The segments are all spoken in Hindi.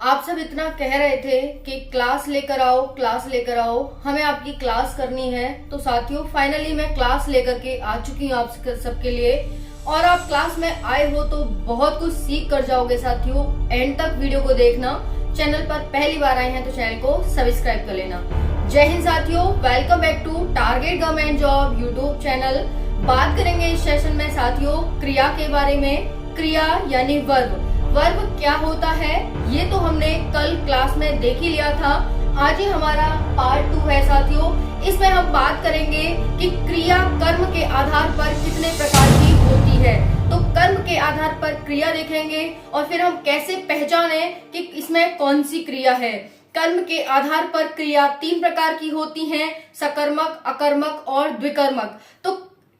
आप सब इतना कह रहे थे कि क्लास लेकर आओ, क्लास लेकर आओ, हमें आपकी क्लास करनी है। तो साथियों फाइनली मैं क्लास लेकर के आ चुकी हूँ आप सबके लिए। और आप क्लास में आए हो तो बहुत कुछ सीख कर जाओगे साथियों। एंड तक वीडियो को देखना। चैनल पर पहली बार आए हैं तो चैनल को सब्सक्राइब कर लेना। जय हिंद साथियों, welcome back to target government job YouTube channel. बात करेंगे इस सेशन में साथियों क्रिया के बारे में। क्रिया यानी वर्ब। वर्ब क्या होता है ये तो हमने कल क्लास में देख ही लिया था। आज ही हमारा पार्ट 2 है साथियों। इसमें हम बात करेंगे कि क्रिया कर्म के आधार पर कितने प्रकार की होती है। तो कर्म के आधार पर क्रिया देखेंगे और फिर हम कैसे पहचाने कि इसमें कौन सी क्रिया है। कर्म के आधार पर क्रिया 3 प्रकार की होती हैं, सकर्मक, अकर्मक और द्विकर्मक। तो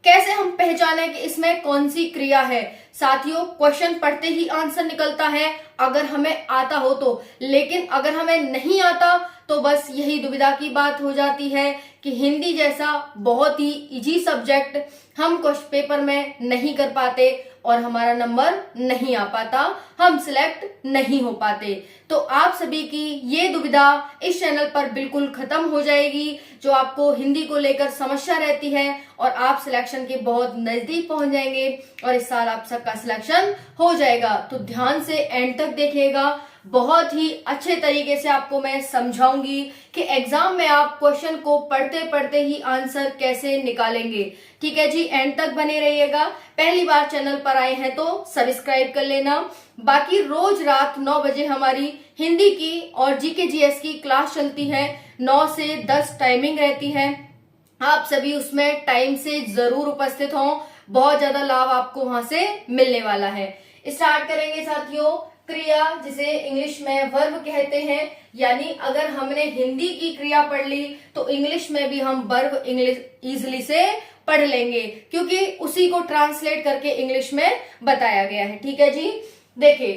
कैसे हम पहचाने कि इसमें कौन सी क्रिया है। साथियों क्वेश्चन पढ़ते ही आंसर निकलता है अगर हमें आता हो तो, लेकिन अगर हमें नहीं आता तो बस यही दुविधा की बात हो जाती है कि हिंदी जैसा बहुत ही इजी सब्जेक्ट हम क्वेश्चन पेपर में नहीं कर पाते और हमारा नंबर नहीं आ पाता, हम सिलेक्ट नहीं हो पाते। तो आप सभी की ये दुविधा इस चैनल पर बिल्कुल खत्म हो जाएगी। जो आपको हिंदी को लेकर समस्या रहती है और आप सिलेक्शन के बहुत नजदीक पहुंच जाएंगे और इस साल आप सबका सिलेक्शन हो जाएगा। तो ध्यान से एंड तक देखिएगा। बहुत ही अच्छे तरीके से आपको मैं समझाऊंगी कि एग्जाम में आप क्वेश्चन को पढ़ते पढ़ते ही आंसर कैसे निकालेंगे। ठीक है जी, एंड तक बने रहिएगा। पहली बार चैनल पर आए हैं तो सब्सक्राइब कर लेना। बाकी रोज रात 9 बजे हमारी हिंदी की और जीके जीएस की क्लास चलती है। 9 से 10 टाइमिंग रहती है। आप सभी उसमें टाइम से जरूर उपस्थित हों। बहुत ज्यादा लाभ आपको वहां से मिलने वाला है। स्टार्ट करेंगे साथियों क्रिया, जिसे इंग्लिश में वर्ब कहते हैं। यानी अगर हमने हिंदी की क्रिया पढ़ ली तो इंग्लिश में भी हम वर्ब इंग्लिश इजिली से पढ़ लेंगे, क्योंकि उसी को ट्रांसलेट करके इंग्लिश में बताया गया है। ठीक है जी, देखिए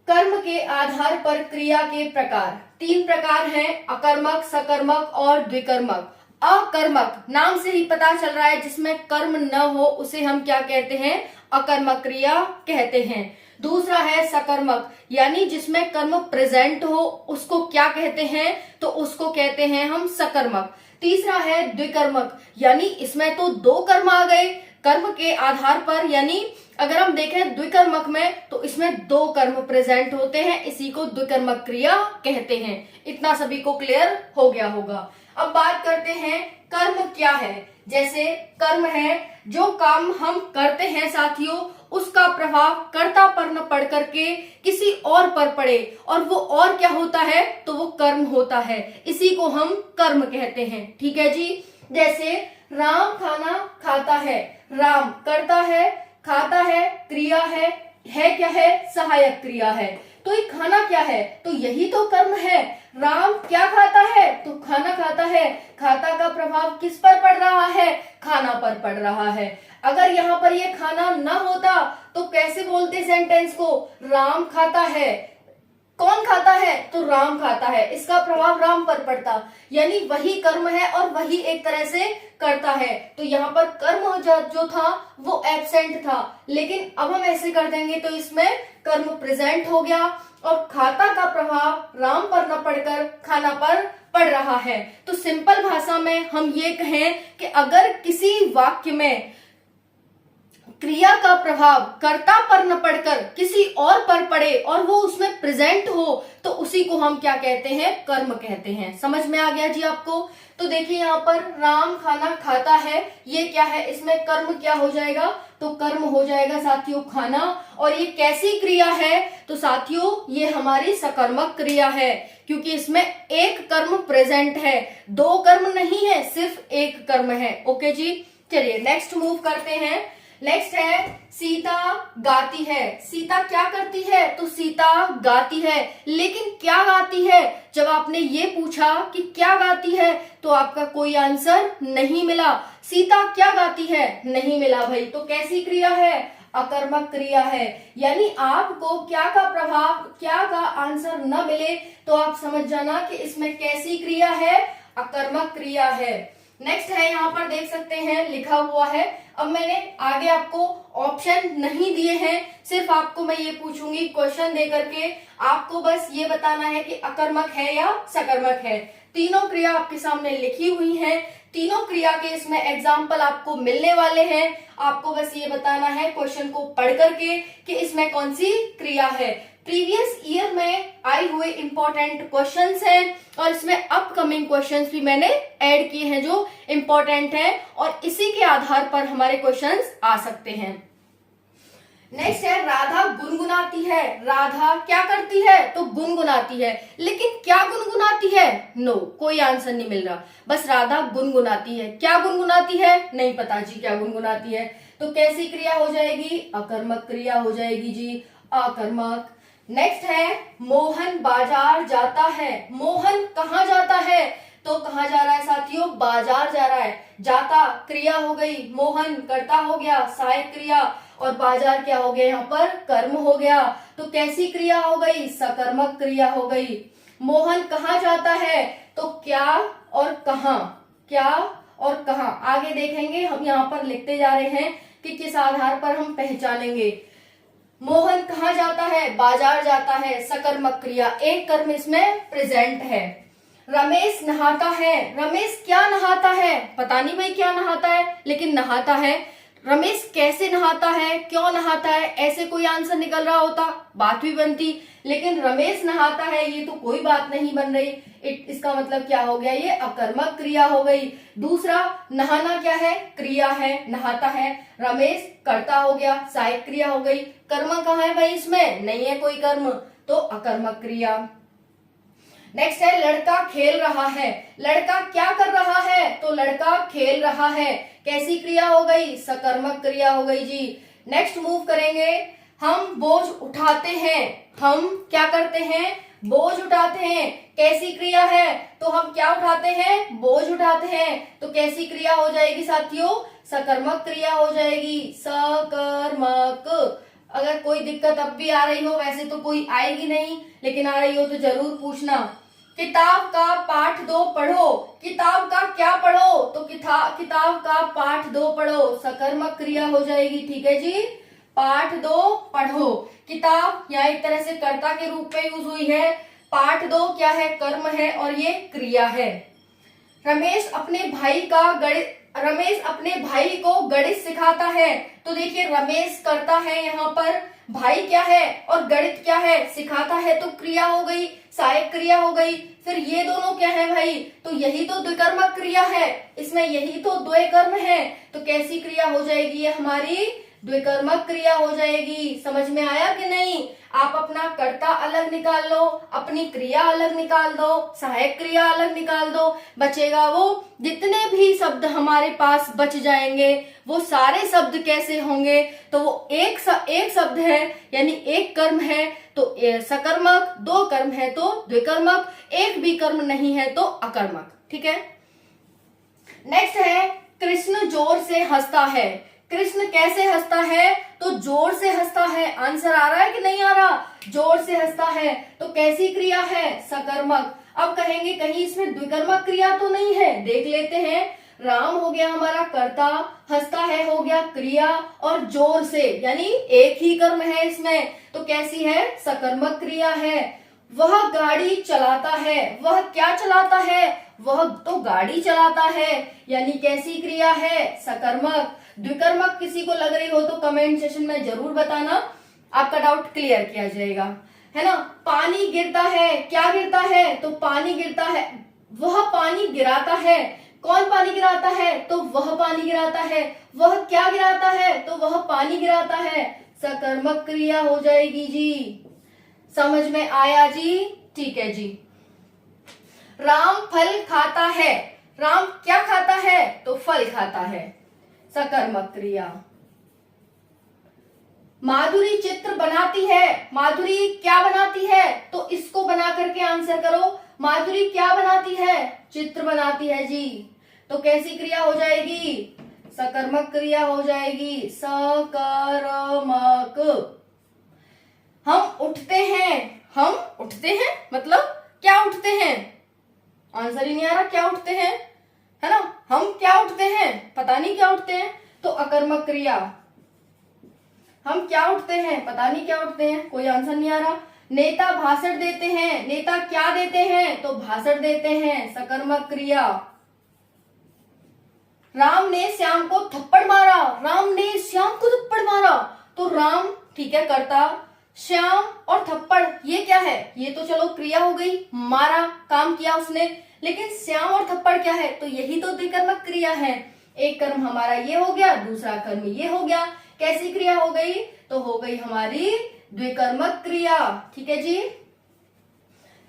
कर्म के आधार पर क्रिया के प्रकार 3 प्रकार हैं, अकर्मक, सकर्मक और द्विकर्मक। अकर्मक नाम से ही पता चल रहा है, जिसमें कर्म न हो उसे हम क्या कहते हैं, अकर्मक क्रिया कहते हैं। दूसरा है सकर्मक, यानी जिसमें कर्म प्रेजेंट हो उसको क्या कहते हैं, तो उसको कहते हैं हम सकर्मक। तीसरा है द्विकर्मक, यानी इसमें तो 2 कर्म आ गए कर्म के आधार पर। यानी अगर हम देखें द्विकर्मक में तो इसमें 2 कर्म प्रेजेंट होते हैं, इसी को द्विकर्मक क्रिया कहते हैं। इतना सभी को क्लियर हो गया होगा। अब बात करते हैं कर्म क्या है। जैसे कर्म है जो काम हम करते हैं साथियों, उसका प्रभाव कर्ता पर न पड़ करके किसी और पर पड़े, और वो और क्या होता है, तो वो कर्म होता है। इसी को हम कर्म कहते हैं। ठीक है जी, जैसे राम खाना खाता है। राम करता है, खाता है, क्रिया है क्या है, सहायक क्रिया है। तो ये खाना क्या है, तो यही तो कर्म है। राम क्या खाता है, तो खाना खाता है। खाता का प्रभाव किस पर पड़ रहा है, खाना पर पड़ रहा है। अगर यहाँ पर ये खाना न होता तो कैसे बोलते सेंटेंस को, राम खाता है। कौन खाता है, तो राम खाता है, इसका प्रभाव राम पर पड़ता। यानी वही कर्म है और वही एक तरह से करता है। तो यहाँ पर कर्म जो था वो एब्सेंट था, लेकिन अब हम ऐसे कर देंगे तो इसमें कर्म प्रेजेंट हो गया और खाता का प्रभाव राम पर न पड़कर खाना पर पड़ रहा है। तो सिंपल भाषा में हम ये कहें कि अगर किसी वाक्य में क्रिया का प्रभाव कर्ता पर न पड़कर किसी और पर पड़े और वो उसमें प्रेजेंट हो तो उसी को हम क्या कहते हैं, कर्म कहते हैं। समझ में आ गया जी आपको। तो देखिए यहाँ पर राम खाना खाता है, ये क्या है, इसमें कर्म क्या हो जाएगा, तो कर्म हो जाएगा साथियों खाना। और ये कैसी क्रिया है, तो साथियों ये हमारी सकर्मक क्रिया है, क्योंकि इसमें एक कर्म प्रेजेंट है, 2 कर्म नहीं है, सिर्फ एक कर्म है। ओके जी, चलिए नेक्स्ट मूव करते हैं। नेक्स्ट है सीता गाती है। सीता क्या करती है, तो सीता गाती है। लेकिन क्या गाती है, जब आपने ये पूछा कि क्या गाती है तो आपका कोई आंसर नहीं मिला। सीता क्या गाती है, नहीं मिला भाई। तो कैसी क्रिया है, अकर्मक क्रिया है। यानी आपको क्या का प्रभाव, क्या का आंसर न मिले तो आप समझ जाना कि इसमें कैसी क्रिया है, अकर्मक क्रिया है। नेक्स्ट है, यहाँ पर देख सकते हैं लिखा हुआ है। अब मैंने आगे आपको ऑप्शन नहीं दिए हैं, सिर्फ आपको मैं ये पूछूंगी क्वेश्चन दे करके, आपको बस ये बताना है कि अकर्मक है या सकर्मक है। तीनों क्रिया आपके सामने लिखी हुई हैं, तीनों क्रिया के इसमें एग्जाम्पल आपको मिलने वाले हैं। आपको बस ये बताना है क्वेश्चन को पढ़ करके कि इसमें कौन सी क्रिया है। प्रीवियस ईयर में आए हुए इंपॉर्टेंट क्वेश्चंस हैं और इसमें अपकमिंग क्वेश्चंस भी मैंने ऐड किए हैं जो इंपॉर्टेंट हैं और इसी के आधार पर हमारे क्वेश्चंस आ सकते हैं। नेक्स्ट है, राधा गुनगुनाती है। राधा क्या करती है? तो गुनगुनाती है, लेकिन क्या गुनगुनाती है? नो, कोई आंसर नहीं मिल रहा, बस राधा गुनगुनाती है। क्या गुनगुनाती है? नहीं पता जी क्या गुनगुनाती है। तो कैसी क्रिया हो जाएगी? अकर्मक क्रिया हो जाएगी जी, अकर्मक। नेक्स्ट है, मोहन बाजार जाता है। मोहन कहाँ जाता है? तो कहाँ जा रहा है साथियों? बाजार जा रहा है। जाता क्रिया हो गई, मोहन कर्ता हो गया, सहायक क्रिया, और बाजार क्या हो गया? यहाँ पर कर्म हो गया। तो कैसी क्रिया हो गई? सकर्मक क्रिया हो गई। मोहन कहाँ जाता है? तो क्या और कहाँ, क्या और कहाँ आगे देखेंगे। हम यहाँ पर लिखते जा रहे हैं कि किस आधार पर हम पहचानेंगे। मोहन कहाँ जाता है? बाजार जाता है, सकर्मक क्रिया, एक कर्म इसमें प्रेजेंट है। रमेश नहाता है। रमेश क्या नहाता है? पता नहीं भाई क्या नहाता है, लेकिन नहाता है। रमेश कैसे नहाता है, क्यों नहाता है, ऐसे कोई आंसर निकल रहा होता बात भी बनती, लेकिन रमेश नहाता है ये तो कोई बात नहीं बन रही। इसका मतलब क्या हो गया? ये अकर्मक क्रिया हो गई। दूसरा, नहाना क्या है? क्रिया है, नहाता है। रमेश कर्ता हो गया, सहायक क्रिया हो गई। कर्म कहाँ है भाई? इसमें नहीं है कोई कर्म, तो अकर्मक क्रिया। नेक्स्ट है, लड़का खेल रहा है। लड़का क्या कर रहा है? तो लड़का खेल रहा है, कैसी क्रिया हो गई? सकर्मक क्रिया हो गई जी। नेक्स्ट मूव करेंगे, हम बोझ उठाते हैं। हम क्या करते हैं? बोझ उठाते हैं, कैसी क्रिया है? तो हम क्या उठाते हैं? बोझ उठाते हैं, तो कैसी क्रिया हो जाएगी साथियों? सकर्मक क्रिया हो जाएगी, सकर्मक। अगर कोई दिक्कत अब भी आ रही हो, वैसे तो कोई आएगी नहीं, लेकिन आ रही हो तो जरूर पूछना। किताब का पाठ 2 पढ़ो। किताब का क्या पढ़ो? तो किताब का पाठ 2 पढ़ो, सकर्मक क्रिया हो जाएगी। ठीक है जी, पाठ 2 पढ़ो। किताब यहाँ एक तरह से कर्ता के रूप में यूज हुई है, पाठ 2 क्या है? कर्म है और ये क्रिया है। रमेश अपने भाई को गणित सिखाता है। तो देखिए, रमेश करता है यहाँ पर, भाई क्या है और गणित क्या है? सिखाता है, तो क्रिया हो गई, सहायक क्रिया हो गई। फिर ये दोनों क्या है भाई? तो यही तो द्विकर्मक क्रिया है, इसमें यही तो द्वय कर्म है, तो कैसी क्रिया हो जाएगी? ये हमारी द्विकर्मक क्रिया हो जाएगी। समझ में आया कि नहीं? आप अपना कर्ता अलग निकाल लो, अपनी क्रिया अलग निकाल दो, सहायक क्रिया अलग निकाल दो, बचेगा वो जितने भी शब्द हमारे पास बच जाएंगे वो सारे शब्द कैसे होंगे? तो वो एक शब्द है, यानी एक कर्म है तो सकर्मक, 2 कर्म है तो द्विकर्मक, एक भी कर्म नहीं है तो अकर्मक। ठीक है। नेक्स्ट है, कृष्ण जोर से हंसता है। कृष्ण कैसे हंसता है? तो जोर से हंसता है। आंसर आ रहा है कि नहीं आ रहा? जोर से हंसता है, तो कैसी क्रिया है? सकर्मक। अब कहेंगे कहीं इसमें द्विकर्मक क्रिया तो नहीं है, देख लेते हैं। राम हो गया हमारा कर्ता, हंसता है हो गया क्रिया, और जोर से यानी एक ही कर्म है इसमें, तो कैसी है? सकर्मक क्रिया है। वह गाड़ी चलाता है। वह क्या चलाता है? वह तो गाड़ी चलाता है, यानी कैसी क्रिया है? सकर्मक। द्विकर्मक किसी को लग रही हो तो कमेंट सेशन में जरूर बताना, आपका डाउट क्लियर किया जाएगा, है ना। पानी गिरता है, क्या गिरता है? तो पानी गिरता है, वह पानी गिराता है। कौन पानी गिराता है? तो वह पानी गिराता है। वह क्या गिराता है? तो वह पानी गिराता है, सकर्मक क्रिया हो जाएगी जी। समझ में आया जी? ठीक है जी। राम फल खाता है। राम क्या खाता है? तो फल खाता है, सकर्मक क्रिया। माधुरी चित्र बनाती है। माधुरी क्या बनाती है? तो इसको बना करके आंसर करो। माधुरी क्या बनाती है? चित्र बनाती है जी, तो कैसी क्रिया हो जाएगी? सकर्मक क्रिया हो जाएगी, सकर्मक। हम उठते हैं। हम उठते हैं मतलब क्या उठते हैं? आंसर ही नहीं आ रहा, क्या उठते हैं, है ना। हम नहीं क्या उठते हैं, तो अकर्मक क्रिया। हम क्या उठते हैं, पता नहीं क्या उठते हैं, कोई आंसर नहीं आ रहा। नेता भाषण देते हैं, नेता क्या देते हैं, तो भाषण देते हैं, सकर्मक क्रिया। राम ने श्याम को थप्पड़ मारा, राम ने श्याम को थप्पड़ मारा, तो राम ठीक है कर्ता, श्याम और थप्पड़ ये क्या है, ये तो चलो क्रिया हो गई, मारा काम किया उसने, लेकिन श्याम और थप्पड़ क्या है, तो यही तो द्विकर्मक क्रिया है। एक कर्म हमारा ये हो गया, दूसरा कर्म ये हो गया, कैसी क्रिया हो गई, तो हो गई हमारी द्विकर्मक क्रिया। ठीक है जी,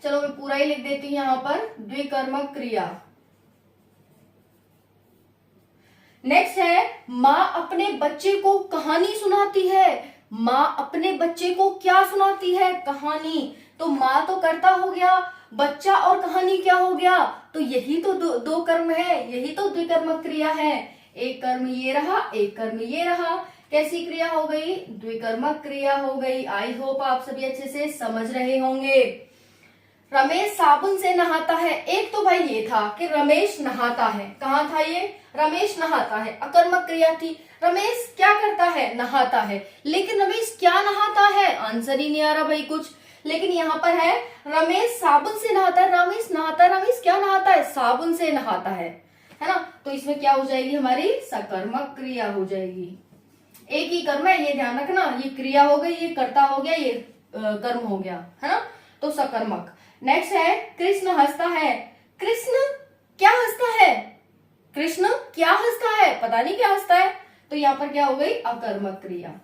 चलो मैं पूरा ही लिख देती हूं यहां पर, द्विकर्मक क्रिया। नेक्स्ट है, माँ अपने बच्चे को कहानी सुनाती है। माँ अपने बच्चे को क्या सुनाती है, कहानी। तो माँ तो कर्ता हो गया, बच्चा और कहानी क्या हो गया, तो यही तो दो कर्म है, यही तो द्विकर्मक क्रिया है। एक कर्म ये रहा, एक कर्म ये रहा, कैसी क्रिया हो गई, द्विकर्मक क्रिया हो गई। आई होप आप सभी अच्छे से समझ रहे होंगे। रमेश साबुन से नहाता है, एक तो भाई ये था कि रमेश नहाता है, कहाँ था ये, रमेश नहाता है, अकर्मक क्रिया थी। रमेश क्या करता है, नहाता है, लेकिन रमेश क्या नहाता है, आंसर ही नहीं आ रहा भाई कुछ। लेकिन यहाँ पर है रमेश साबुन से नहाता है, रमेश नहाता है, रमेश क्या नहाता है, साबुन से नहाता है ना। तो इसमें क्या हो जाएगी, हमारी सकर्मक क्रिया हो जाएगी। एक ही कर्म है, ये ध्यान रखना, ये क्रिया हो गई, ये कर्ता हो गया, ये कर्म हो गया, है ना, तो सकर्मक। नेक्स्ट है, कृष्ण हंसता है। कृष्ण क्या हंसता है, कृष्ण क्या हंसता है, पता नहीं क्या हंसता है, तो यहां पर क्या हो गई, अकर्मक क्रिया।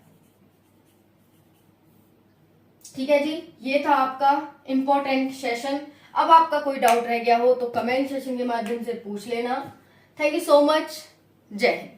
ठीक है जी, ये था आपका इंपॉर्टेंट सेशन। अब आपका कोई डाउट रह गया हो तो कमेंट सेशन के माध्यम से पूछ लेना। थैंक यू सो मच, जय हिंद।